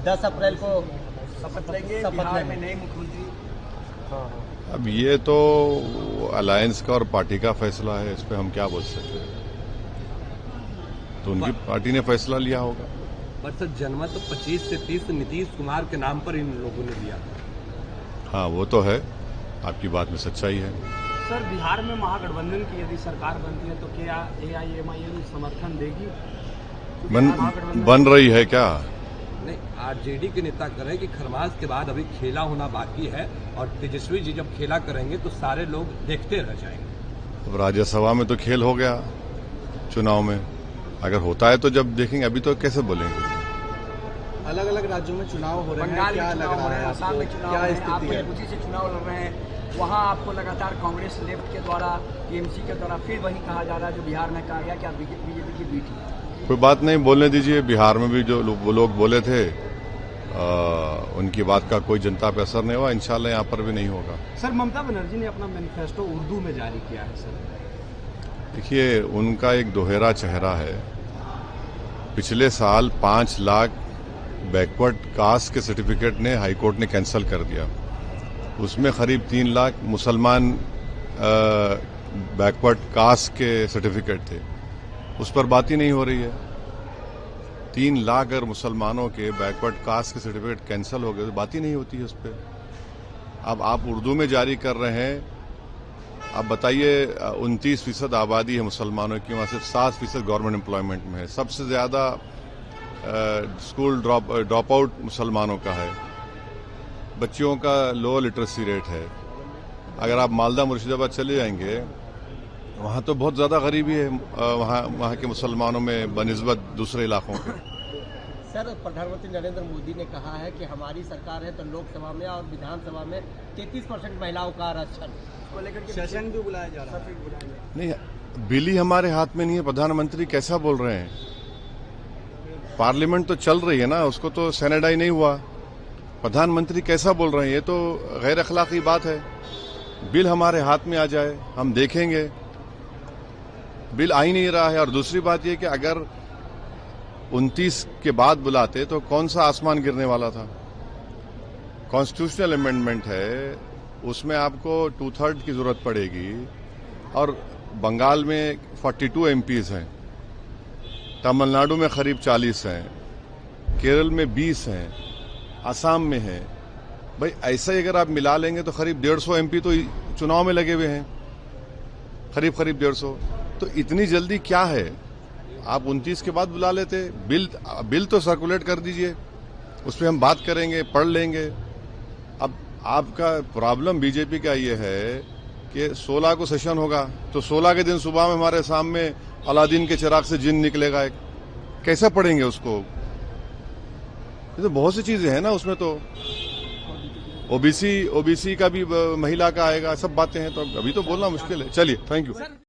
10 अप्रैल को शपथ लेंगे बिहार में नए मुख्यमंत्री। अब ये तो अलायंस का और पार्टी का फैसला है, इस पर हम क्या बोल सकते हैं। तो उनकी पार्टी ने फैसला लिया होगा। पर सर जनमत तो 25 से 30 नीतीश कुमार के नाम पर इन लोगों ने दिया। हाँ वो तो है, आपकी बात में सच्चाई है। सर बिहार में महागठबंधन की यदि सरकार बनती है तो क्या AIMIM समर्थन देगी? बन रही है क्या? नहीं, आरजेडी के नेता कह रहे हैं कि खरमास के बाद अभी खेला होना बाकी है और तेजस्वी जी जब खेला करेंगे तो सारे लोग देखते रह जाएंगे। अब राज्यसभा में तो खेल हो गया, चुनाव में अगर होता है तो जब देखेंगे, अभी तो कैसे बोलेंगे। अलग अलग राज्यों में चुनाव हो रहे हैं, क्या लग रहा है? आसाम में चुनाव क्या है, स्थिति आप है? उसी से चुनाव लड़ रहे हैं, वहाँ आपको लगातार कांग्रेस लेफ्ट के द्वारा TMC के द्वारा फिर वही कहा जा रहा है जो बिहार में कहा गया कि आप बीजेपी की बी टीम। कोई बात नहीं, बोलने दीजिए। बिहार में भी जो वो लोग बोले थे उनकी बात का कोई जनता पे असर नहीं हुआ, इंशाल्लाह यहाँ पर भी नहीं होगा। सर ममता बनर्जी ने अपना मैनिफेस्टो उर्दू में जारी किया है सर। देखिए, उनका एक दोहरा चेहरा है। पिछले साल 5 लाख बैकवर्ड कास्ट के सर्टिफिकेट ने हाईकोर्ट ने कैंसिल कर दिया, उसमें करीब 3 लाख मुसलमान बैकवर्ड कास्ट के सर्टिफिकेट थे, उस पर बात ही नहीं हो रही है। 3 लाख अगर मुसलमानों के बैकवर्ड कास्ट के सर्टिफिकेट कैंसिल हो गए तो बात ही नहीं होती है उस पर। अब आप उर्दू में जारी कर रहे हैं। अब बताइए, 29% आबादी है मुसलमानों की, वहाँ सिर्फ 7% गवर्नमेंट एम्प्लॉयमेंट में है। सबसे ज्यादा स्कूल ड्रॉप आउट मुसलमानों का है। बच्चियों का लो लिटरेसी रेट है। अगर आप मालदा मुर्शिदाबाद चले जाएंगे, वहाँ तो बहुत ज्यादा गरीबी है वहाँ के मुसलमानों में बनिस्बत दूसरे इलाकों के। सर प्रधानमंत्री नरेंद्र मोदी ने कहा है कि हमारी सरकार है तो लोकसभा में और विधानसभा में 33% महिलाओं का आरक्षण को लेकर के सेशन भी बुलाया जा रहा है। नहीं, बिल ही हमारे हाथ में नहीं है। प्रधानमंत्री कैसा बोल रहे हैं? पार्लियामेंट तो चल रही है ना, उसको तो सैनिटाइज नहीं हुआ। प्रधानमंत्री कैसा बोल रहे हैं? ये तो गैर अखलाकी बात है। बिल हमारे हाथ में आ जाए, हम देखेंगे। बिल आ ही नहीं रहा है। और दूसरी बात यह कि अगर 29 के बाद बुलाते तो कौन सा आसमान गिरने वाला था? कॉन्स्टिट्यूशनल अमेंडमेंट है, उसमें आपको 2/3 की जरूरत पड़ेगी। और बंगाल में 42 MPs हैं, तमिलनाडु में करीब 40 हैं, केरल में 20 हैं, असम में है। भाई ऐसा ही अगर आप मिला लेंगे तो करीब 150 MP तो चुनाव में लगे हुए हैं, करीब 150। तो इतनी जल्दी क्या है? आप 29 के बाद बुला लेते। बिल तो सर्कुलेट कर दीजिए, उस पर हम बात करेंगे, पढ़ लेंगे। अब आपका प्रॉब्लम बीजेपी का ये है कि 16 को सेशन होगा तो 16 के दिन सुबह में हमारे सामने अलादीन के चिराग से जिन निकलेगा एक, कैसा पढ़ेंगे उसको? ये तो बहुत सी चीजें हैं ना उसमें। तो ओबीसी का भी महिला का आएगा, सब बातें हैं। तो अभी तो बोलना मुश्किल है। चलिए, थैंक यू।